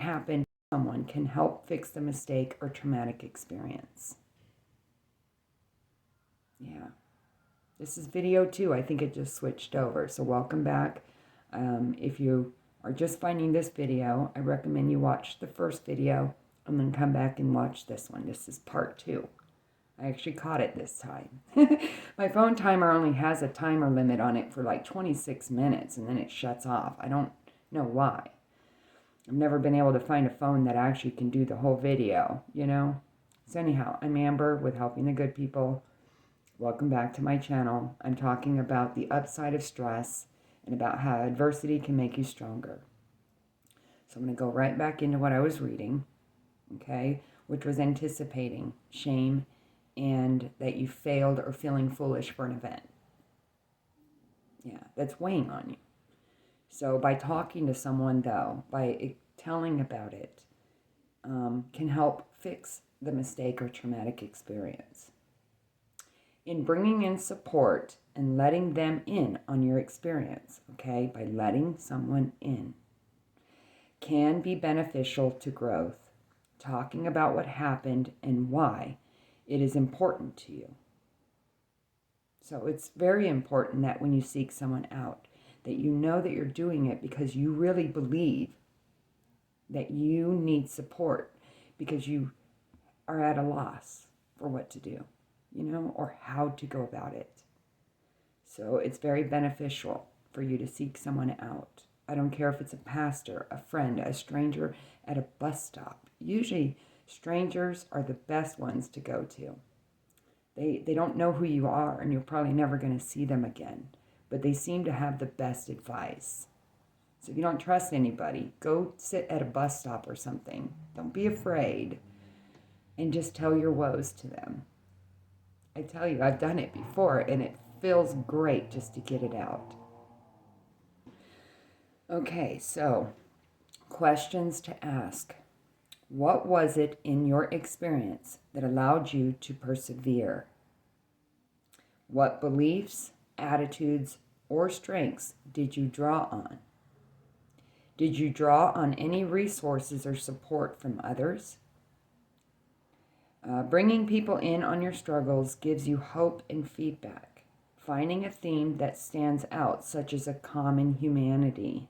happened to someone can help fix the mistake or traumatic experience. Yeah. This is video 2. I think it just switched over. So welcome back. If you are just finding this video, I recommend you watch the first video and then come back and watch this one. This is part 2. I actually caught it this time. My phone timer only has a timer limit on it for like 26 minutes and then it shuts off. I don't know why. I've never been able to find a phone that actually can do the whole video, you know? So anyhow, I'm Amber with Helping the Good People. Welcome back to my channel. I'm talking about the upside of stress and about how adversity can make you stronger. So I'm going to go right back into what I was reading, okay, which was anticipating shame and that you failed or feeling foolish for an event. Yeah, that's weighing on you. So by talking to someone, though, by telling about it, can help fix the mistake or traumatic experience. In bringing in support and letting them in on your experience, okay, by letting someone in, can be beneficial to growth. Talking about what happened and why it is important to you. So it's very important that when you seek someone out, that you know that you're doing it because you really believe that you need support because you are at a loss for what to do, you know, or how to go about it. So it's very beneficial for you to seek someone out. I don't care if it's a pastor, a friend, a stranger at a bus stop. Usually strangers are the best ones to go to. They don't know who you are and you're probably never going to see them again, but they seem to have the best advice. So if you don't trust anybody, go sit at a bus stop or something. Don't be afraid and just tell your woes to them. I tell you, I've done it before and it feels great just to get it out. Okay, so questions to ask. What was it in your experience that allowed you to persevere? What beliefs, attitudes, or strengths did you draw on? Did you draw on any resources or support from others? Bringing people in on your struggles gives you hope and feedback. Finding a theme that stands out, such as a common humanity.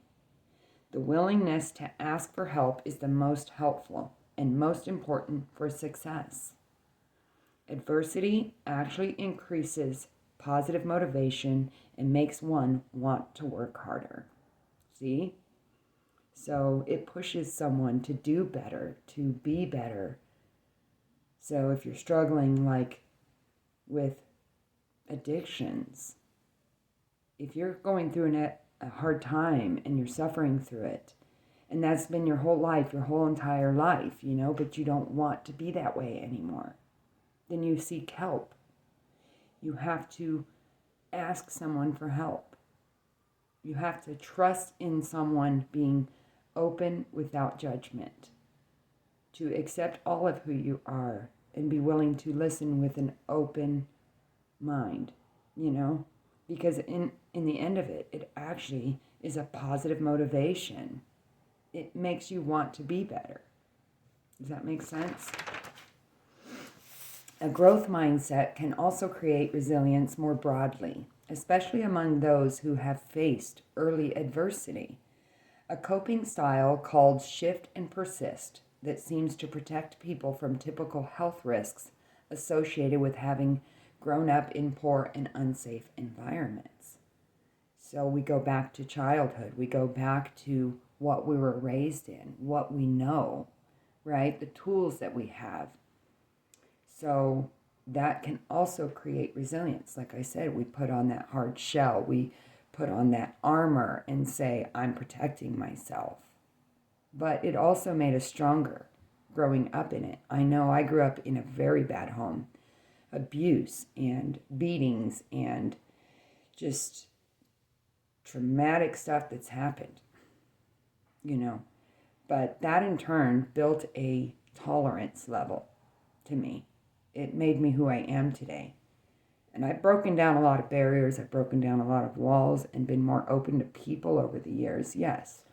The willingness to ask for help is the most helpful and most important for success. Adversity actually increases positive motivation and makes one want to work harder. See? So it pushes someone to do better, to be better. So if you're struggling like with addictions, if you're going through a hard time and you're suffering through it, and that's been your whole life, your whole entire life, you know, but you don't want to be that way anymore, then you seek help. You have to ask someone for help. You have to trust in someone being open without judgment, to accept all of who you are and be willing to listen with an open mind, you know, because in the end of it, it actually is a positive motivation. It makes you want to be better. Does that make sense? A growth mindset can also create resilience more broadly, especially among those who have faced early adversity. A coping style called shift and persist that seems to protect people from typical health risks associated with having grown up in poor and unsafe environments. So we go back to childhood. We go back to what we were raised in, what we know, right? The tools that we have. So that can also create resilience. Like I said, we put on that hard shell. We put on that armor and say, I'm protecting myself. But it also made us stronger growing up in it. I know I grew up in a very bad home. Abuse and beatings and just traumatic stuff that's happened, you know. But that in turn built a tolerance level to me. It made me who I am today. And I've broken down a lot of barriers. I've broken down a lot of walls and been more open to people over the years, yes.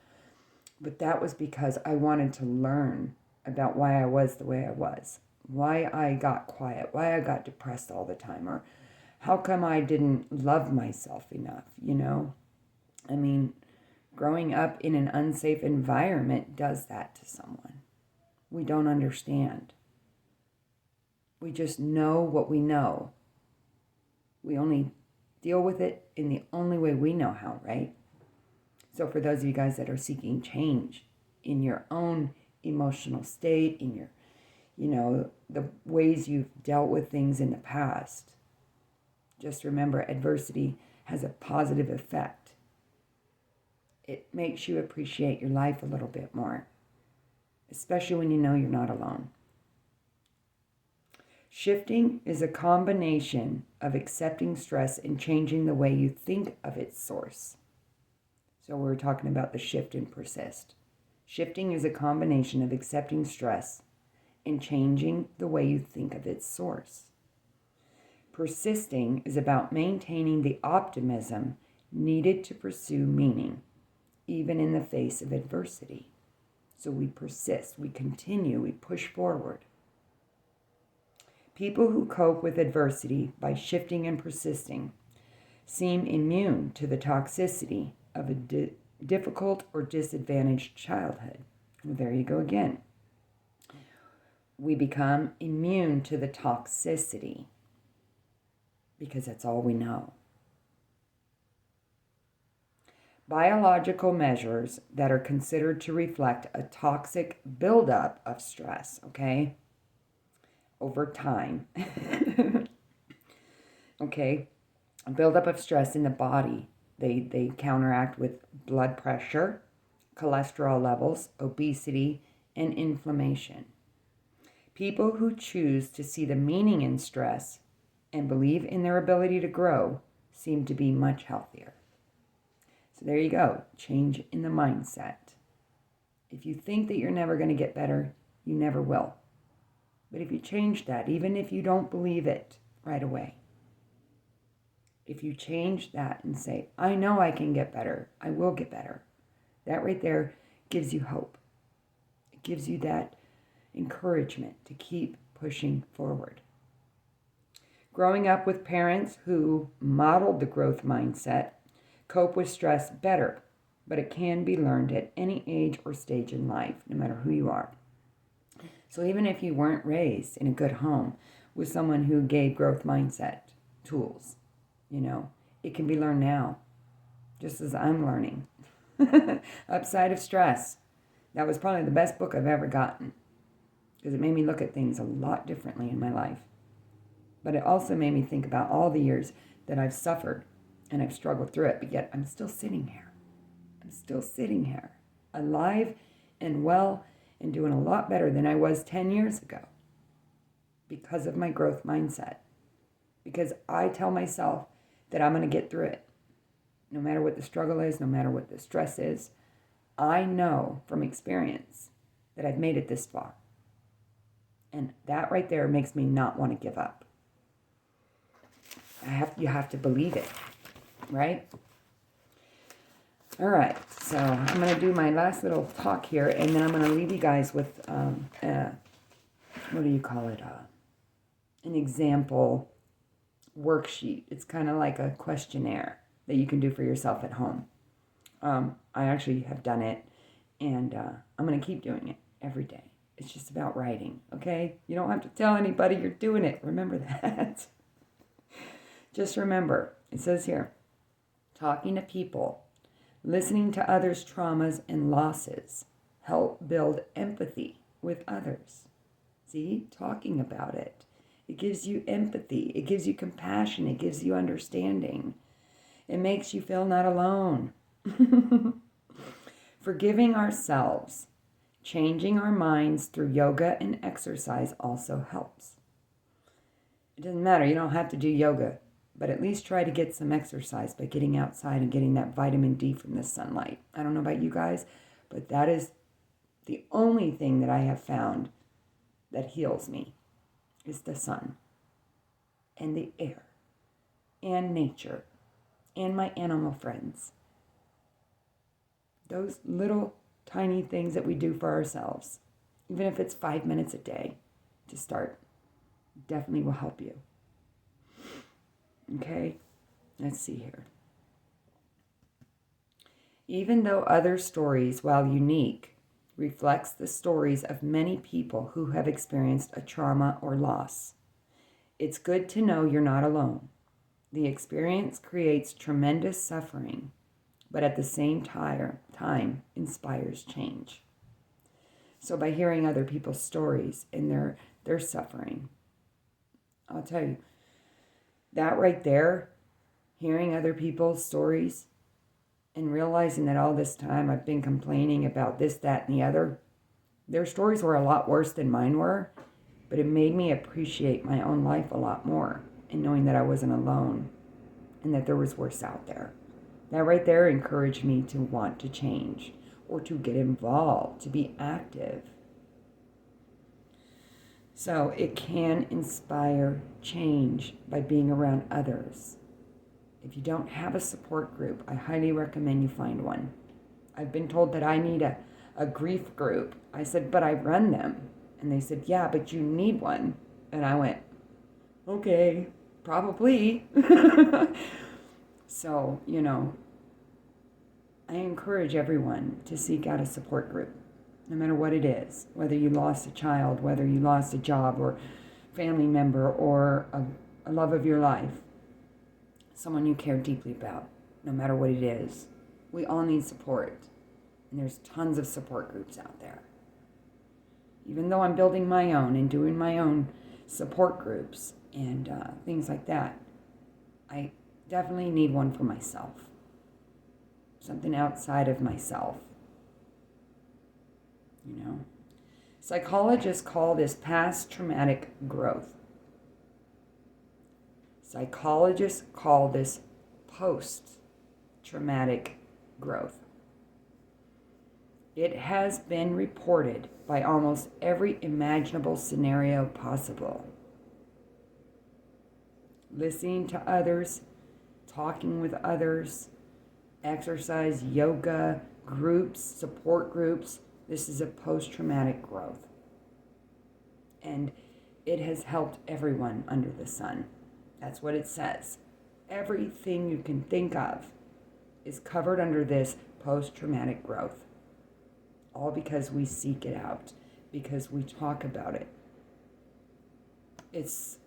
But that was because I wanted to learn about why I was the way I was, why I got quiet, why I got depressed all the time, or how come I didn't love myself enough, you know? I mean, growing up in an unsafe environment does that to someone. We don't understand. We just know what we know. We only deal with it in the only way we know how, right? So for those of you guys that are seeking change in your own emotional state, in your, the ways you've dealt with things in the past, just remember adversity has a positive effect. It makes you appreciate your life a little bit more, especially when you know you're not alone. Shifting is a combination of accepting stress and changing the way you think of its source. So we're talking about the shift and persist. Shifting is a combination of accepting stress and changing the way you think of its source. Persisting is about maintaining the optimism needed to pursue meaning, even in the face of adversity. So we persist, we continue, we push forward. People who cope with adversity by shifting and persisting seem immune to the toxicity of a difficult or disadvantaged childhood. Well, there you go again. We become immune to the toxicity because that's all we know. Biological measures that are considered to reflect a toxic buildup of stress, okay, over time. Okay, a buildup of stress in the body. They counteract with blood pressure, cholesterol levels, obesity, and inflammation. People who choose to see the meaning in stress and believe in their ability to grow seem to be much healthier. So there you go, change in the mindset. If you think that you're never going to get better, you never will. But if you change that, even if you don't believe it right away, if you change that and say, I know I can get better, I will get better, that right there gives you hope. It gives you that encouragement to keep pushing forward. Growing up with parents who modeled the growth mindset cope with stress better, but it can be learned at any age or stage in life, no matter who you are. So even if you weren't raised in a good home with someone who gave growth mindset tools, it can be learned now, just as I'm learning. Upside of Stress. That was probably the best book I've ever gotten because it made me look at things a lot differently in my life. But it also made me think about all the years that I've suffered and I've struggled through it, but yet I'm still sitting here. I'm still sitting here, alive and well and doing a lot better than I was 10 years ago because of my growth mindset. Because I tell myself that I'm going to get through it. No matter what the struggle is, no matter what the stress is, I know from experience that I've made it this far. And that right there makes me not want to give up. You have to believe it, right? All right, so I'm going to do my last little talk here, and then I'm going to leave you guys with, what do you call it, an example worksheet. It's kind of like a questionnaire that you can do for yourself at home. I actually have done it, and I'm going to keep doing it every day. It's just about writing, okay? You don't have to tell anybody you're doing it. Remember that. Just remember, it says here, talking to people, listening to others' traumas and losses help build empathy with others. See, talking about it. It gives you empathy. It gives you compassion. It gives you understanding. It makes you feel not alone. Forgiving ourselves, changing our minds through yoga and exercise also helps. It doesn't matter. You don't have to do yoga, but at least try to get some exercise by getting outside and getting that vitamin D from the sunlight. I don't know about you guys, but that is the only thing that I have found that heals me is the sun and the air and nature and my animal friends. Those little tiny things that we do for ourselves, even if it's 5 minutes a day to start, definitely will help you. Okay, let's see here. Even though other stories, while unique, reflects the stories of many people who have experienced a trauma or loss, it's good to know you're not alone. The experience creates tremendous suffering, but at the same time inspires change. So by hearing other people's stories and their suffering, I'll tell you, that right there, hearing other people's stories and realizing that all this time I've been complaining about this, that, and the other, their stories were a lot worse than mine were, but it made me appreciate my own life a lot more, and knowing that I wasn't alone and that there was worse out there. That right there encouraged me to want to change or to get involved, to be active. So it can inspire change by being around others. If you don't have a support group, I highly recommend you find one. I've been told that I need a grief group. I said, but I run them. And they said, yeah, but you need one. And I went, okay, probably. So, I encourage everyone to seek out a support group, no matter what it is, whether you lost a child, whether you lost a job or family member or a love of your life, someone you care deeply about, no matter what it is. We all need support, and there's tons of support groups out there. Even though I'm building my own and doing my own support groups and things like that, I definitely need one for myself. Something outside of myself. Psychologists call this past traumatic growth. Psychologists call this post-traumatic growth. It has been reported by almost every imaginable scenario possible. Listening to others, talking with others, exercise, yoga, groups, support groups. This is a post-traumatic growth. And it has helped everyone under the sun. That's what it says. Everything you can think of is covered under this post-traumatic growth. All because we seek it out, because we talk about it. It's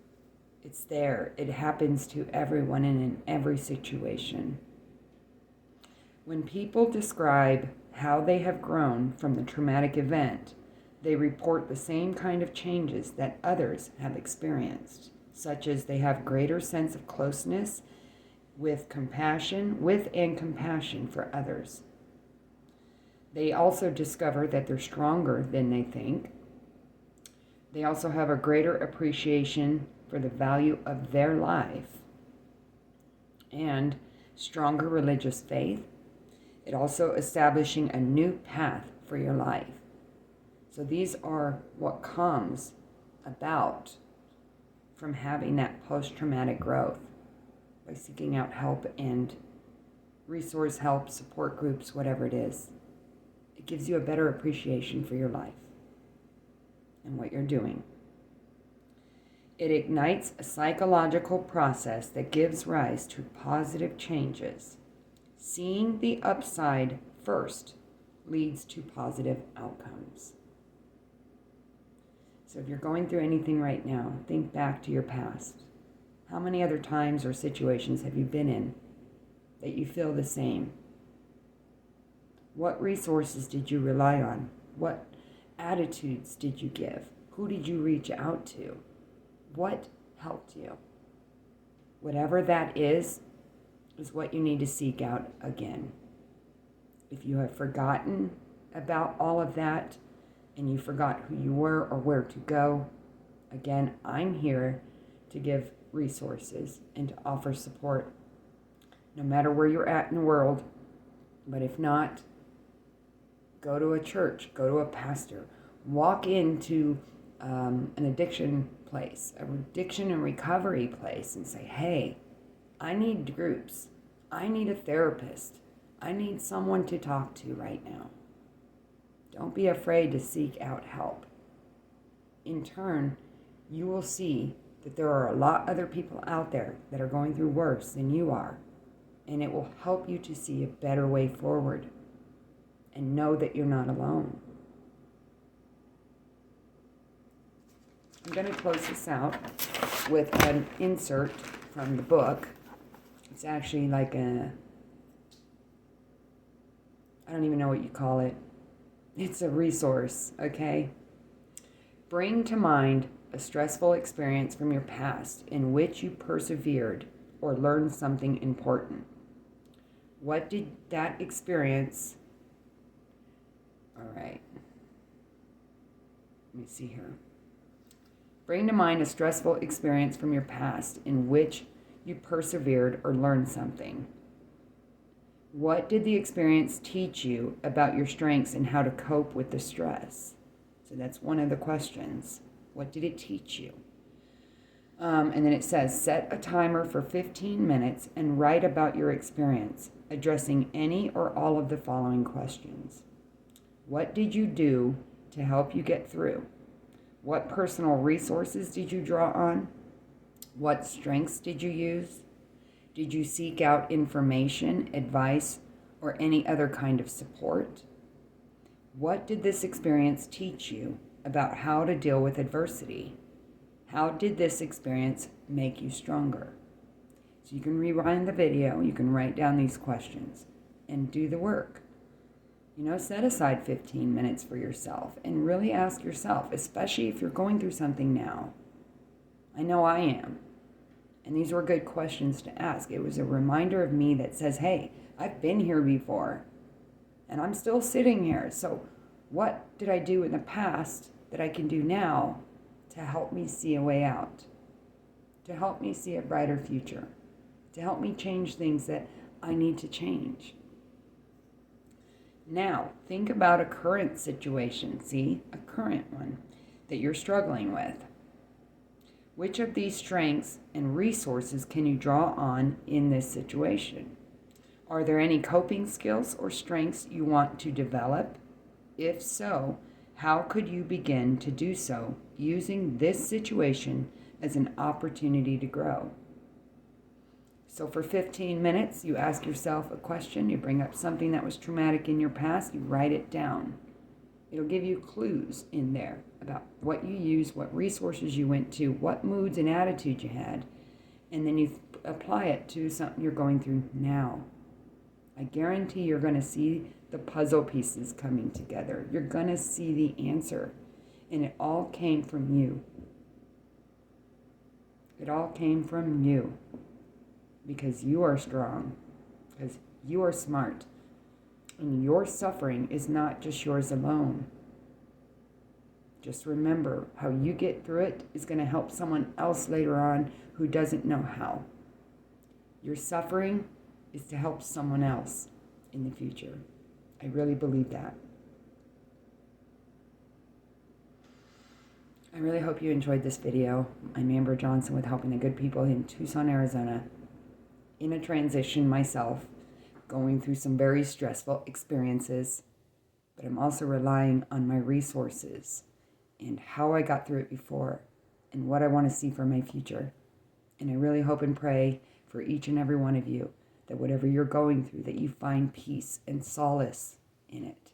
there. It happens to everyone and in every situation. When people describe how they have grown from the traumatic event, they report the same kind of changes that others have experienced, such as they have greater sense of closeness with and compassion for others. They also discover that they're stronger than they think. They also have a greater appreciation for the value of their life and stronger religious faith. It also establishing a new path for your life. So these are what comes about from having that post-traumatic growth by seeking out help and resource help, support groups, whatever it is. It gives you a better appreciation for your life and what you're doing. It ignites a psychological process that gives rise to positive changes. Seeing the upside first leads to positive outcomes. So if you're going through anything right now, think back to your past. How many other times or situations have you been in that you feel the same? What resources did you rely on? What attitudes did you give? Who did you reach out to? What helped you? Whatever that is what you need to seek out again. If you have forgotten about all of that and you forgot who you were or where to go, again, I'm here to give resources and to offer support no matter where you're at in the world. But if not, go to a church, go to a pastor, walk into an addiction place, an addiction and recovery place, and say, hey, I need groups. I need a therapist. I need someone to talk to right now. Don't be afraid to seek out help. In turn, you will see that there are a lot other people out there that are going through worse than you are, and it will help you to see a better way forward and know that you're not alone. I'm going to close this out with an insert from the book. It's actually like I don't even know what you call it. It's a resource, okay? Bring to mind a stressful experience from your past in which you persevered or learned something important. What did that experience... All right. Let me see here. Bring to mind a stressful experience from your past in which you persevered or learned something. What did the experience teach you about your strengths and how to cope with the stress? So that's one of the questions. What did it teach you? And then it says, set a timer for 15 minutes and write about your experience, addressing any or all of the following questions. What did you do to help you get through? What personal resources did you draw on? What strengths did you use? Did you seek out information, advice, or any other kind of support? What did this experience teach you about how to deal with adversity? How did this experience make you stronger? So you can rewind the video, you can write down these questions and do the work. Set aside 15 minutes for yourself and really ask yourself, especially if you're going through something now. I know I am. And these were good questions to ask. It was a reminder of me that says, hey, I've been here before and I'm still sitting here. So what did I do in the past that I can do now to help me see a way out, to help me see a brighter future, to help me change things that I need to change? Now, think about a current situation, a current one that you're struggling with. Which of these strengths and resources can you draw on in this situation? Are there any coping skills or strengths you want to develop? If so, how could you begin to do so using this situation as an opportunity to grow? So for 15 minutes, you ask yourself a question, you bring up something that was traumatic in your past, you write it down. It'll give you clues in there about what you used, what resources you went to, what moods and attitudes you had, and then you apply it to something you're going through now. I guarantee you're going to see the puzzle pieces coming together. You're going to see the answer, and it all came from you. It all came from you. Because you are strong, because you are smart, and your suffering is not just yours alone. Just remember, how you get through it is going to help someone else later on who doesn't know how. Your suffering is to help someone else in the future. I really believe that. I really hope you enjoyed this video. I'm Amber Johnson with Helping the Good People in Tucson, Arizona. In a transition myself, going through some very stressful experiences, but I'm also relying on my resources and how I got through it before and what I want to see for my future. And I really hope and pray for each and every one of you that whatever you're going through, that you find peace and solace in it,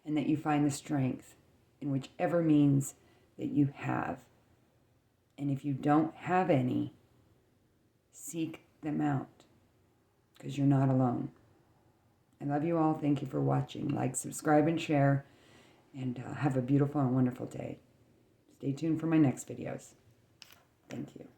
and that you find the strength in whichever means that you have. And if you don't have any, seek them out, because you're not alone. I love you all. Thank you for watching. Like, subscribe, and share. And have a beautiful and wonderful day. Stay tuned for my next videos. Thank you.